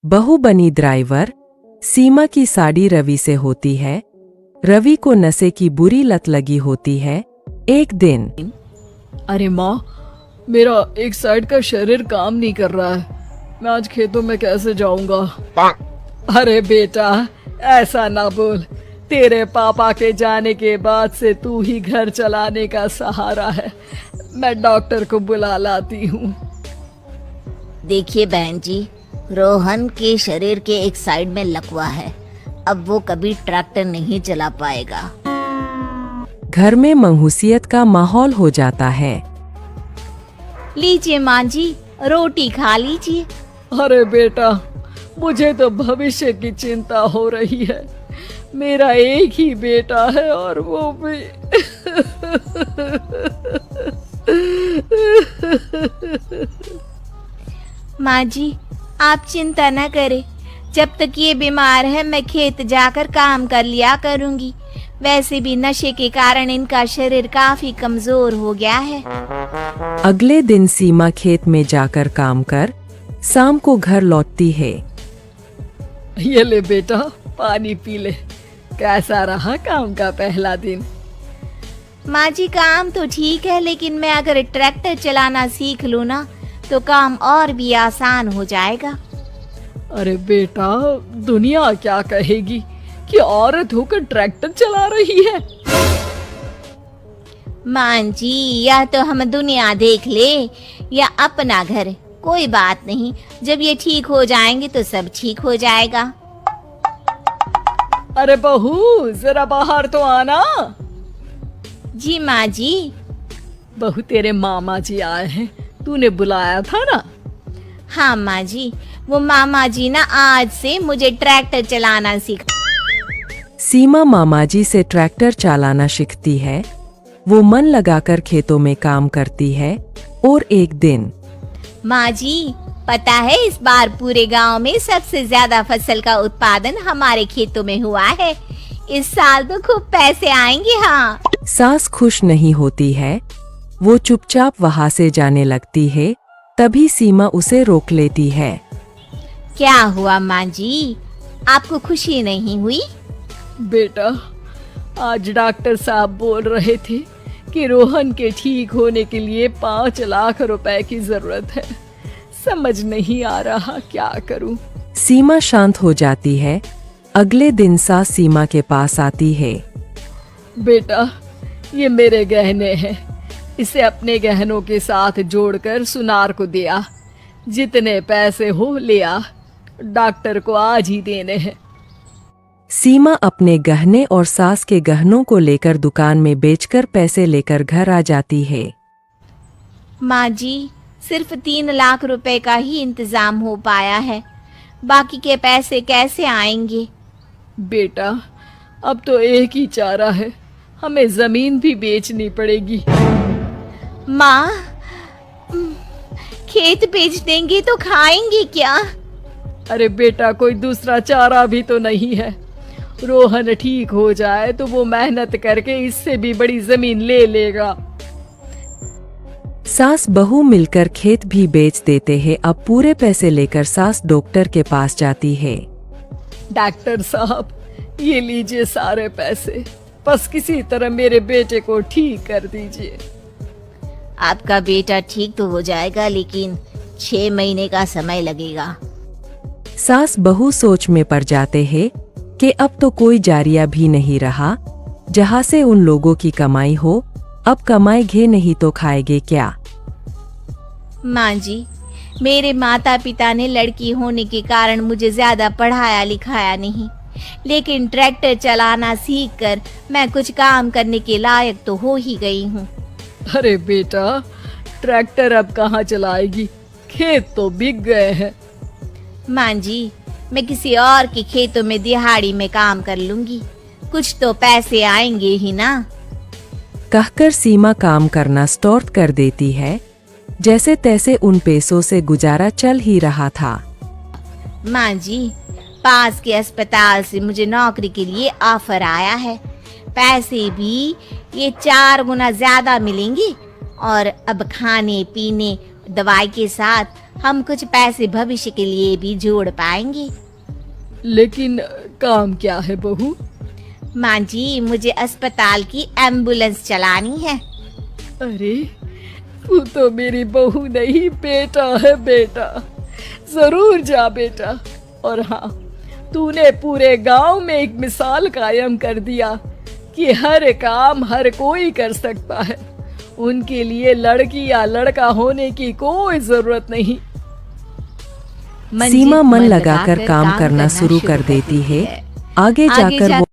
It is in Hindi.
बहू बनी ड्राइवर। सीमा की साड़ी रवि से होती है। रवि को नशे की बुरी लत लगी होती है। एक दिन अरे माँ, मेरा एक साइड का शरीर काम नहीं कर रहा है। मैं आज खेतों में कैसे जाऊंगा? अरे बेटा, ऐसा ना बोल। तेरे पापा के जाने के बाद से तू ही घर चलाने का सहारा है। मैं डॉक्टर को बुला लाती हूँ। देखिए बहन जी, रोहन के शरीर के एक साइड में लकवा है। अब वो कभी ट्रैक्टर नहीं चला पाएगा। घर में मंहूसियत का माहौल हो जाता है। लीजिए माँ जी, रोटी खा लीजिए। अरे बेटा, मुझे तो भविष्य की चिंता हो रही है। मेरा एक ही बेटा है और वो भी माँ जी, आप चिंता न करें। जब तक ये बीमार है मैं खेत जाकर काम कर लिया करूँगी। वैसे भी नशे के कारण इनका शरीर काफी कमजोर हो गया है। अगले दिन सीमा खेत में जाकर काम कर शाम को घर लौटती है। ये ले बेटा, पानी पी ले। कैसा रहा काम का पहला दिन? माँ जी, काम तो ठीक है, लेकिन मैं अगर ट्रैक्टर चलाना सीख लूँ ना तो काम और भी आसान हो जाएगा। अरे बेटा, दुनिया क्या कहेगी कि औरत होकर ट्रैक्टर चला रही है। माँ जी, या तो हम दुनिया देख ले या अपना घर, कोई बात नहीं। जब ये ठीक हो जाएंगे तो सब ठीक हो जाएगा। अरे बहू, जरा बाहर तो आना। जी माँ जी। बहू, तेरे मामा जी आए हैं, तूने बुलाया था ना? हाँ माँ जी, वो मामा जी ना आज से मुझे ट्रैक्टर चलाना सीख। सीमा मामाजी से ट्रैक्टर चलाना सीखती है। वो मन लगाकर खेतों में काम करती है। और एक दिन माँ जी, पता है इस बार पूरे गांव में सबसे ज्यादा फसल का उत्पादन हमारे खेतों में हुआ है। इस साल तो खूब पैसे आएंगे। हाँ। सास खुश नहीं होती है। वो चुपचाप वहां से जाने लगती है। तभी सीमा उसे रोक लेती है। क्या हुआ माँ जी, आपको खुशी नहीं हुई? बेटा, आज डॉक्टर साहब बोल रहे थे कि रोहन के ठीक होने के लिए 5 लाख रुपए की जरूरत है। समझ नहीं आ रहा क्या करूं। सीमा शांत हो जाती है। अगले दिन सास सीमा के पास आती है। बेटा, ये मेरे गहने हैं। इसे अपने गहनों के साथ जोड़कर सुनार को दिया। जितने पैसे हो ले आ, डॉक्टर को आज ही देने हैं। सीमा अपने गहने और सास के गहनों को लेकर दुकान में बेचकर पैसे लेकर घर आ जाती है। माँ जी, सिर्फ 3 लाख रुपए का ही इंतजाम हो पाया है। बाकी के पैसे कैसे आएंगे? बेटा, अब तो एक ही चारा है, हमें जमीन भी बेचनी पड़ेगी। माँ, खेत बेच देंगे तो खाएंगे क्या? अरे बेटा, कोई दूसरा चारा भी तो नहीं है। रोहन ठीक हो जाए तो वो मेहनत करके इससे भी बड़ी जमीन ले लेगा। सास बहू मिलकर खेत भी बेच देते हैं। अब पूरे पैसे लेकर सास डॉक्टर के पास जाती है। डॉक्टर साहब, ये लीजिए सारे पैसे। बस किसी तरह मेरे बेटे को ठीक कर दीजिए। आपका बेटा ठीक तो हो जाएगा, लेकिन 6 महीने का समय लगेगा। सास बहू सोच में पड़ जाते हैं कि अब तो कोई जारिया भी नहीं रहा जहां से उन लोगों की कमाई हो। अब कमाएंगे नहीं तो खाएंगे क्या? माँ जी, मेरे माता पिता ने लड़की होने के कारण मुझे ज्यादा पढ़ाया लिखाया नहीं, लेकिन ट्रैक्टर चलाना सीखकर मैं कुछ काम करने के लायक तो हो ही गई हूँ। अरे बेटा, ट्रैक्टर अब कहाँ चलाएगी? खेत तो बिक गए हैं। माँ जी, मैं किसी और के खेतों में दिहाड़ी में काम कर लूंगी, कुछ तो पैसे आएंगे ही ना। कहकर सीमा काम करना स्टार्ट कर देती है। जैसे तैसे उन पैसों से गुजारा चल ही रहा था। माँ जी, पास के अस्पताल से मुझे नौकरी के लिए ऑफर आया है। पैसे भी ये 4 गुना ज्यादा मिलेंगे और अब खाने पीने दवाई के साथ हम कुछ पैसे भविष्य के लिए भी जोड़ पाएंगे। लेकिन काम क्या है बहू? माँ जी, मुझे अस्पताल की एम्बुलेंस चलानी है। अरे तू तो मेरी बहू नहीं, बेटा है बेटा। जरूर जा बेटा। और हाँ, तूने पूरे गांव में एक मिसाल कायम कर दिया कि हर काम हर कोई कर सकता है। उनके लिए लड़की या लड़का होने की कोई जरूरत नहीं। सीमा मन लगाकर काम करना शुरू कर देती है। आगे जाकर वो